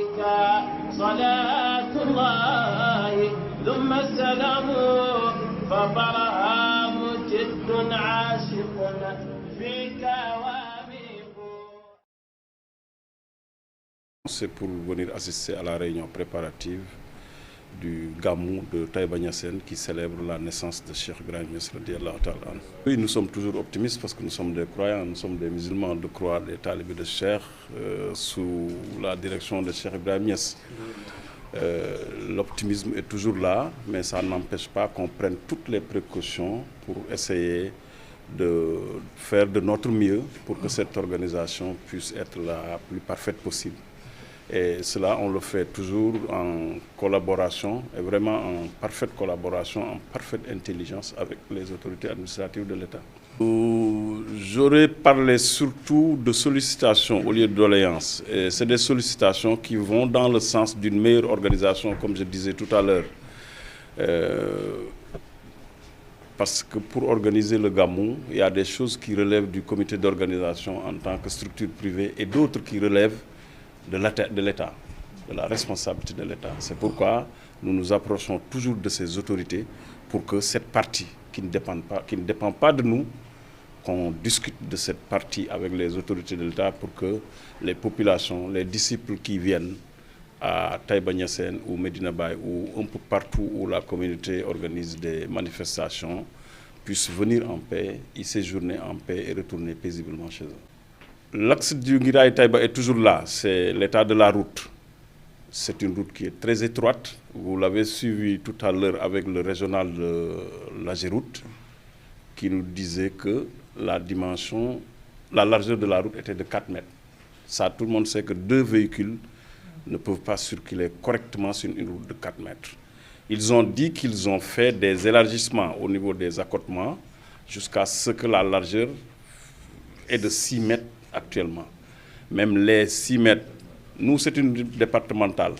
عليك صلاة الله ثم السلام فطرها مجد عاشق فيك واميق. C'est pour venir assister à la réunion préparative du Gamou de Taïba Niassène qui célèbre la naissance de Cheikh Ibrahim Niass radiyallahu ta'ala anhu. Oui, nous sommes toujours optimistes parce que nous sommes des croyants, nous sommes des musulmans de croix, des talibés de Cheikh sous la direction de Cheikh Ibrahim Niass. L'optimisme est toujours là, mais ça n'empêche pas qu'on prenne toutes les précautions pour essayer de faire de notre mieux pour que cette organisation puisse être la plus parfaite possible. Et cela, on le fait toujours en collaboration, et vraiment en parfaite collaboration, en parfaite intelligence avec les autorités administratives de l'État. J'aurais parlé surtout de sollicitations au lieu de doléances. C'est des sollicitations qui vont dans le sens d'une meilleure organisation, comme je disais tout à l'heure. Parce que pour organiser le Gamou, il y a des choses qui relèvent du comité d'organisation en tant que structure privée et d'autres qui relèvent de l'État, de la responsabilité de l'État. C'est pourquoi nous nous approchons toujours de ces autorités pour que cette partie qui ne dépend pas de nous, qu'on discute de cette partie avec les autorités de l'État pour que les populations, les disciples qui viennent à Taïba Niassène ou Medina Baye ou un peu partout où la communauté organise des manifestations puissent venir en paix, y séjourner en paix et retourner paisiblement chez eux. L'axe du Nguiraye Taïba est toujours là, c'est l'état de la route. C'est une route qui est très étroite. Vous l'avez suivi tout à l'heure avec le régional de la Géroute qui nous disait que la largeur de la route était de 4 mètres. Ça, tout le monde sait que 2 véhicules ne peuvent pas circuler correctement sur une route de 4 mètres. Ils ont dit qu'ils ont fait des élargissements au niveau des accotements jusqu'à ce que la largeur est de 6 mètres actuellement. Même les 6 mètres, nous c'est une route départementale.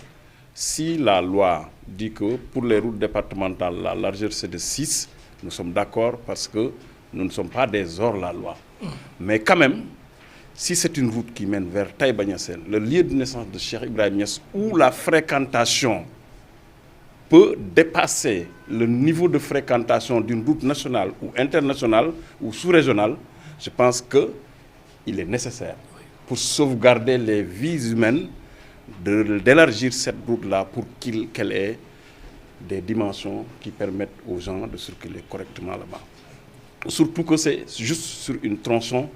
Si la loi dit que pour les routes départementales, la largeur c'est de 6, nous sommes d'accord parce que nous ne sommes pas des hors-la-loi. Mais quand même, si c'est une route qui mène vers Taïba Niassène, le lieu de naissance de Cheikh Ibrahim Niass, où la fréquentation peut dépasser le niveau de fréquentation d'une route nationale ou internationale ou sous-régionale, je pense qu'il est nécessaire pour sauvegarder les vies humaines d'élargir cette route-là pour qu'elle ait des dimensions qui permettent aux gens de circuler correctement là-bas. Surtout que c'est juste sur un tronçon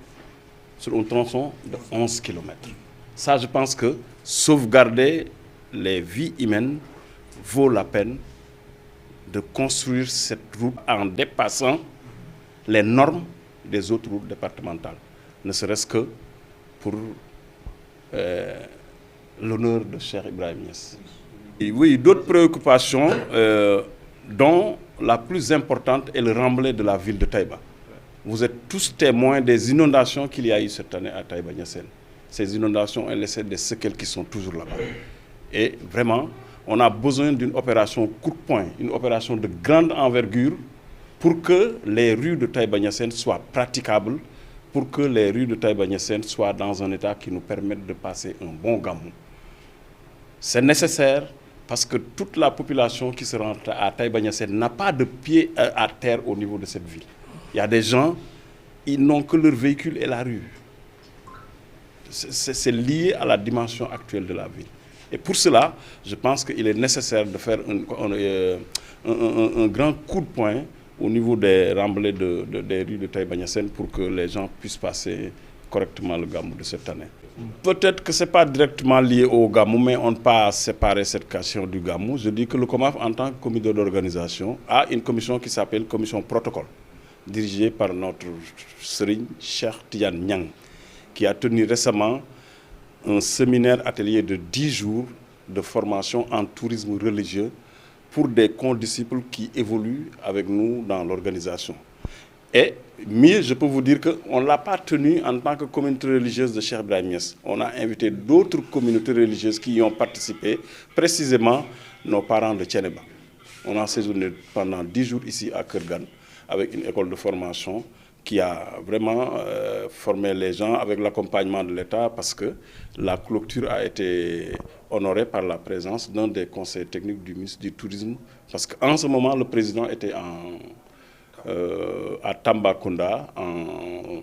de 11 km. Ça, je pense que sauvegarder les vies humaines vaut la peine de construire cette route en dépassant les normes des autres routes départementales, ne serait-ce que pour l'honneur de Cheikh Ibrahim Niass. Et oui, d'autres préoccupations, dont la plus importante est le remblai de la ville de Taïba. Vous êtes tous témoins des inondations qu'il y a eu cette année à Taïba Niassène. Ces inondations ont laissé des séquelles qui sont toujours là-bas. Et vraiment, on a besoin d'une opération coup de poing, une opération de grande envergure pour que les rues de Taïba Niassène soient praticables, pour que les rues de Taïba Niassène soient dans un état qui nous permette de passer un bon Gamou. C'est nécessaire parce que toute la population qui se rend à Taïba Niassène n'a pas de pied à terre au niveau de cette ville. Il y a des gens, ils n'ont que leur véhicule et la rue. C'est lié à la dimension actuelle de la ville. Et pour cela, je pense qu'il est nécessaire de faire un grand coup de poing au niveau des remblais des rues de Taïba Niassène pour que les gens puissent passer correctement le Gamou de cette année. Peut-être que ce n'est pas directement lié au Gamou, mais on ne peut pas séparer cette question du Gamou. Je dis que le COMAF, en tant que comité d'organisation, a une commission qui s'appelle Commission Protocole, dirigée par notre Serigne Cheikh Tidiane Niang, qui a tenu récemment un séminaire atelier de 10 jours de formation en tourisme religieux pour des condisciples qui évoluent avec nous dans l'organisation. Et mieux, je peux vous dire qu'on ne l'a pas tenu en tant que communauté religieuse de Cheikh Ibrahim Niass. On a invité d'autres communautés religieuses qui y ont participé, précisément nos parents de Thiénaba. On a séjourné pendant 10 jours ici à Kergan avec une école de formation qui a vraiment formé les gens avec l'accompagnement de l'État, parce que la clôture a été honorée par la présence d'un des conseils techniques du ministre du Tourisme, parce qu'en ce moment, le président était à Tambacounda, en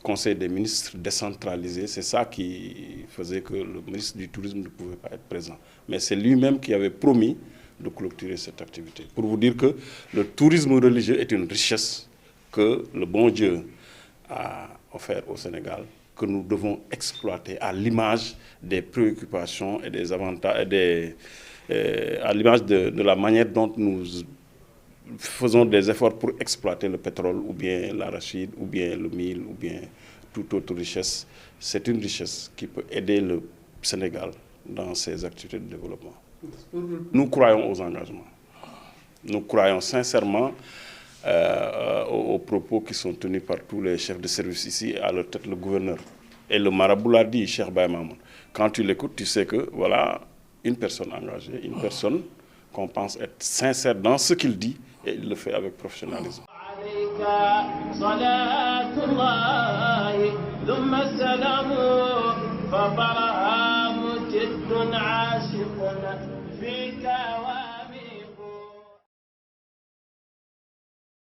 conseil des ministres décentralisé. C'est ça qui faisait que le ministre du Tourisme ne pouvait pas être présent. Mais c'est lui-même qui avait promis de clôturer cette activité. Pour vous dire que le tourisme religieux est une richesse que le bon Dieu a offert au Sénégal, que nous devons exploiter à l'image des préoccupations et des avantages, à l'image de la manière dont nous faisons des efforts pour exploiter le pétrole, ou bien l'arachide, ou bien le mil, ou bien toute autre richesse. C'est une richesse qui peut aider le Sénégal dans ses activités de développement. Nous croyons aux engagements. Nous croyons sincèrement aux propos qui sont tenus par tous les chefs de service ici, à leur tête le gouverneur. Et le marabout l'a dit, Cheikh Baye Mamoun. Quand tu l'écoutes, tu sais que voilà une personne engagée, une personne qu'on pense être sincère dans ce qu'il dit, et il le fait avec professionnalisme. فبرهام جد عاشق فيك